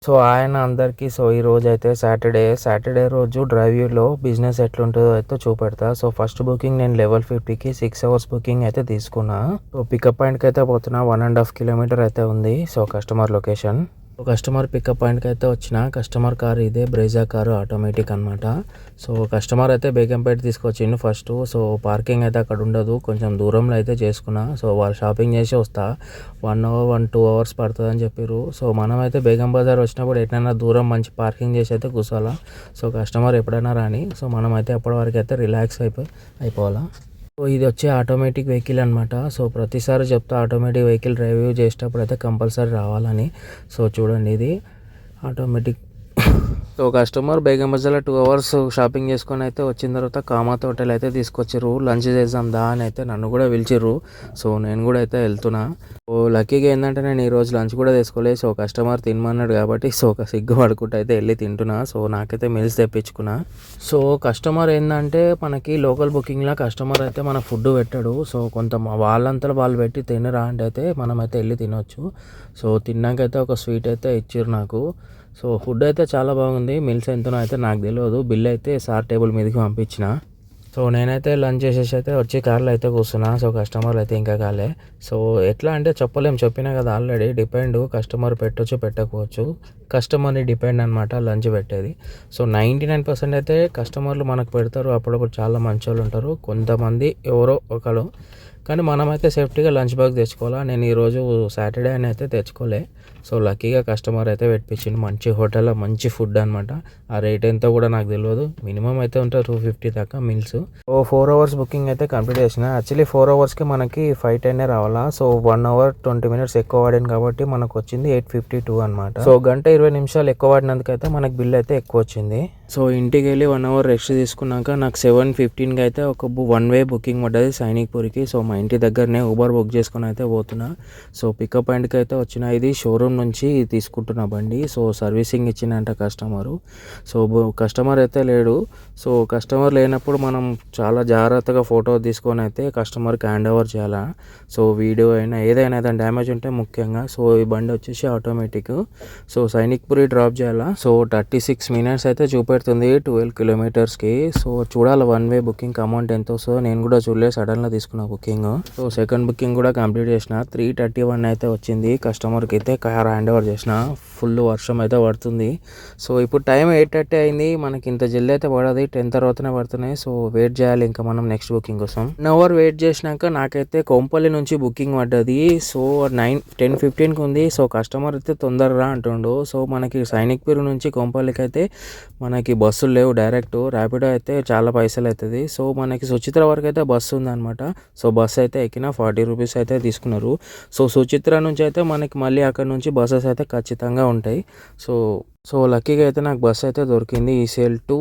So ఆయన అందరికీ so ఈ రోజు అయితే సాటర్డే రోజు డ్రైవ్యూలో బిజినెస్ ఎట్లుంటుందో అయితే చూపెడతా. సో ఫస్ట్ బుకింగ్ నేను లెవెల్ 50కి 6 అవర్స్ బుకింగ్ అయితే తీసుకున్నా. సో పికప్ పాయింట్కి అయితే పోతున్నా. 1.5 కిలోమీటర్ అయితే ఉంది. So customer location. Customer pickup పాయింట్కి అయితే వచ్చిన. కస్టమర్ కార్ ఇదే బ్రెజా కారు ఆటోమేటిక్ అనమాట. సో కస్టమర్ అయితే బేగంపేట తీసుకొచ్చిండు ఫస్ట్. సో పార్కింగ్ అయితే అక్కడ ఉండదు, కొంచెం దూరంలో అయితే చేసుకున్నా. సో వాళ్ళు షాపింగ్ చేసి వస్తా 1-2 అవర్స్ పడుతుంది అని చెప్పారు. సో మనం అయితే బేగం బజార్ వచ్చినప్పుడు ఎట్లైనా దూరం మంచి పార్కింగ్ చేసి అయితే కూర్చోవాలా. సో కస్టమర్ ఎప్పుడైనా రాని. సో మనం అయితే అప్పటి వరకు అయితే రిలాక్స్ అయిపోవాలా. సో ఇది వచ్చే ఆటోమేటిక్ వెహికల్ అనమాట. సో ప్రతిసారి చెప్తా ఆటోమేటిక్ వెహికల్ డ్రైవ్ చేసేటప్పుడు అయితే కంపల్సరీ రావాలని. సో చూడండి ఇది ఆటోమేటిక్. సో కస్టమర్ బేగం బజార్లో 2 అవర్స్ షాపింగ్ చేసుకొని అయితే వచ్చిన తర్వాత కామాత్ హోటల్ అయితే తీసుకొచ్చారు. లంచ్ చేద్దాం దా అని అయితే నన్ను కూడా పిలిచిర్రు. సో నేను కూడా అయితే వెళ్తున్నా. సో లక్కీగా ఏంటంటే నేను ఈరోజు లంచ్ కూడా తీసుకోలేదు. సో కస్టమర్ తినమన్నాడు కాబట్టి సో ఒక సిగ్గు పడుకుంటూ అయితే వెళ్ళి తింటున్నా. సో నాకైతే మీల్స్ తెప్పించుకున్నా. సో కస్టమర్ ఏంటంటే మనకి లోకల్ బుకింగ్లో కస్టమర్ అయితే మన ఫుడ్ పెట్టాడు. సో కొంత వాళ్ళంతా వాళ్ళు పెట్టి తినరా అంటే అయితే మనమైతే వెళ్ళి తినొచ్చు. సో తిన్నాకైతే ఒక స్వీట్ అయితే ఇచ్చారు నాకు. సో ఫుడ్ అయితే చాలా బాగుంది. మిల్స్ ఎంతనో అయితే నాకు తెలియదు. బిల్ అయితే సార్ టేబుల్ మీదకి పంపించిన. సో నేనైతే లంచ్ చేసేసి అయితే వచ్చి కార్లో అయితే కూర్చున్నా. సో కస్టమర్లు అయితే ఇంకా కాలే. సో ఎట్లా అంటే చెప్పినా కదా ఆల్రెడీ డిపెండ్. కస్టమర్ పెట్టొచ్చు పెట్టకపోవచ్చు, కస్టమర్ని డిపెండ్ అనమాట లంచ్ పెట్టేది. సో 99% అయితే కస్టమర్లు మనకు పెడతారు. అప్పుడప్పుడు చాలా మంచి వాళ్ళు ఉంటారు, కొంతమంది ఎవరో ఒకరు. కానీ మనమైతే సేఫ్టీగా లంచ్ బాక్స్ తెచ్చుకోవాలా. నేను ఈరోజు సాటర్డే అని అయితే తెచ్చుకోలే. సో లక్కీగా కస్టమర్ అయితే పెట్టించిండు. మంచి హోటల్లో మంచి ఫుడ్ అనమాట. ఆ రేట్ ఎంతో కూడా నాకు తెలియదు. మినిమం అయితే ఉంటుంది 250 దాకా మీల్స్. ఓ 4 అవర్స్ బుకింగ్ అయితే కంప్లీట్ చేసిన. యాక్చువల్లీ 4 అవర్స్కి మనకి 510 రావాలా. సో 1 అవర్ 20 మినిట్స్ ఎక్కువ వాడాను కాబట్టి మనకు వచ్చింది 852 అనమాట. సో 1:20 ఎక్కువ వాడినందుకైతే మనకి బిల్ అయితే ఎక్కువ వచ్చింది. సో ఇంటికి వెళ్ళి 1 అవర్ రెస్ట్ తీసుకున్నాక నాకు 7:15కి అయితే ఒక 1 వే బుకింగ్ పడ్డది సైనిక్పూర్కి. సో మా ఇంటి దగ్గరనే ఊబర్ బుక్ చేసుకుని అయితే పోతున్నా. సో పికప్ పాయింట్కి అయితే వచ్చిన. ఇది షోరూమ్ నుంచి తీసుకుంటున్న బండి. సో సర్వీసింగ్ ఇచ్చిందంట కస్టమరు. సో కస్టమర్ అయితే లేడు. సో కస్టమర్ లేనప్పుడు మనం చాలా జాగ్రత్తగా ఫోటో తీసుకొని అయితే కస్టమర్కి హ్యాండ్ ఓవర్ చేయాలా. సో వీడియో అయినా ఏదైనా ఏదైనా డ్యామేజ్ ఉంటే ముఖ్యంగా. సో ఈ బండి వచ్చేసి ఆటోమేటిక్. సో సైనిక్పూరి డ్రాప్ చేయాలా. సో 36 మినిట్స్ అయితే చూపెడుతుంది 12 కిలోమీటర్స్కి. సో చూడాలి 1 వే బుకింగ్ అమౌంట్ ఎంత వస్తుందో. నేను కూడా చూడలేదు, సడన్గా తీసుకున్న బుకింగ్. సో సెకండ్ బుకింగ్ కూడా కంప్లీట్ చేసిన. 331 అయితే వచ్చింది. కస్టమర్కి అయితే కార్ హ్యాండ్ ఓవర్ చేసిన. ఫుల్ వర్షం అయితే పడుతుంది. సో ఇప్పుడు టైం 8:30 అయింది. మనకి ఇంత జల్దీ అయితే పడదు, 10 తర్వాతనే పడుతున్నాయి. సో వెయిట్ చేయాలి ఇంకా మనం నెక్స్ట్ బుకింగ్ కోసం. 1 అవర్ వెయిట్ చేసినాక నాకైతే కొంపల్లి నుంచి బుకింగ్ పడ్డది. సో 10:15కి ఉంది. సో కస్టమర్ అయితే తొందరగా అంటుండు. సో మనకి సైనిక్పూర్ నుంచి కొంపల్లికి అయితే మనకి బస్సులు లేవు డైరెక్ట్. ర్యాపిడో అయితే చాలా పైసలు అవుతుంది. సో మనకి సుచిత్ర వరకు అయితే బస్సు ఉందన్నమాట. సో బస్సు అయితే ఎక్కిన 40 రూపీస్ అయితే తీసుకున్నారు. సో సుచిత్ర నుంచి అయితే మనకి మళ్ళీ అక్కడ నుంచి బస్సెస్ అయితే ఖచ్చితంగా ఉంటాయి. సో లక్కీగా అయితే నాకు బస్సు అయితే దొరికింది. ఈసీఎల్ టు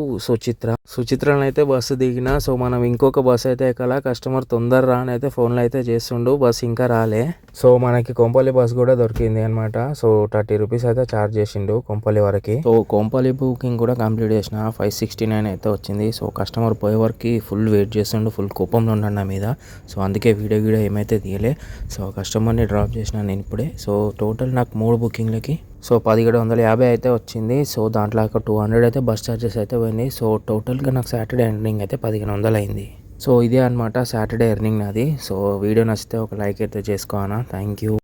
సుచిత్రలో అయితే బస్సు దిగిన. సో మనం ఇంకొక బస్సు అయితే ఎక్కాల. కస్టమర్ తొందర రా అని అయితే ఫోన్లో అయితే చేస్తుండు. బస్సు ఇంకా రాలే. సో మనకి కొంపల్లి బస్సు కూడా దొరికింది అనమాట. సో 30 రూపీస్ అయితే ఛార్జ్ చేసిండు కొంపల్లి వరకు. సో కొంపల్లి బుకింగ్ కూడా కంప్లీట్ చేసిన. 569 అయితే వచ్చింది. సో కస్టమర్ పోయే వరకు ఫుల్ వెయిట్ చేస్తుండు, ఫుల్ కోపంలో ఉన్నాడు నా మీద. సో అందుకే వీడియో ఏమైతే తీయలే. సో కస్టమర్ని డ్రాప్ చేసిన నేను ఇప్పుడే. సో టోటల్ నాకు 3 బుకింగ్లకి సో 1750 అయితే వచ్చింది. సో దాంట్లో ఒక 200 అయితే బస్ ఛార్జెస్ అయితే పోయింది. సో టోటల్గా నాకు సాటర్డే ఎర్నింగ్ అయితే 1500 అయింది. సో ఇదే అనమాట సాటర్డే ఎర్నింగ్ నాది. సో వీడియో నచ్చితే ఒక లైక్ అయితే చేసుకోనా. Thank you.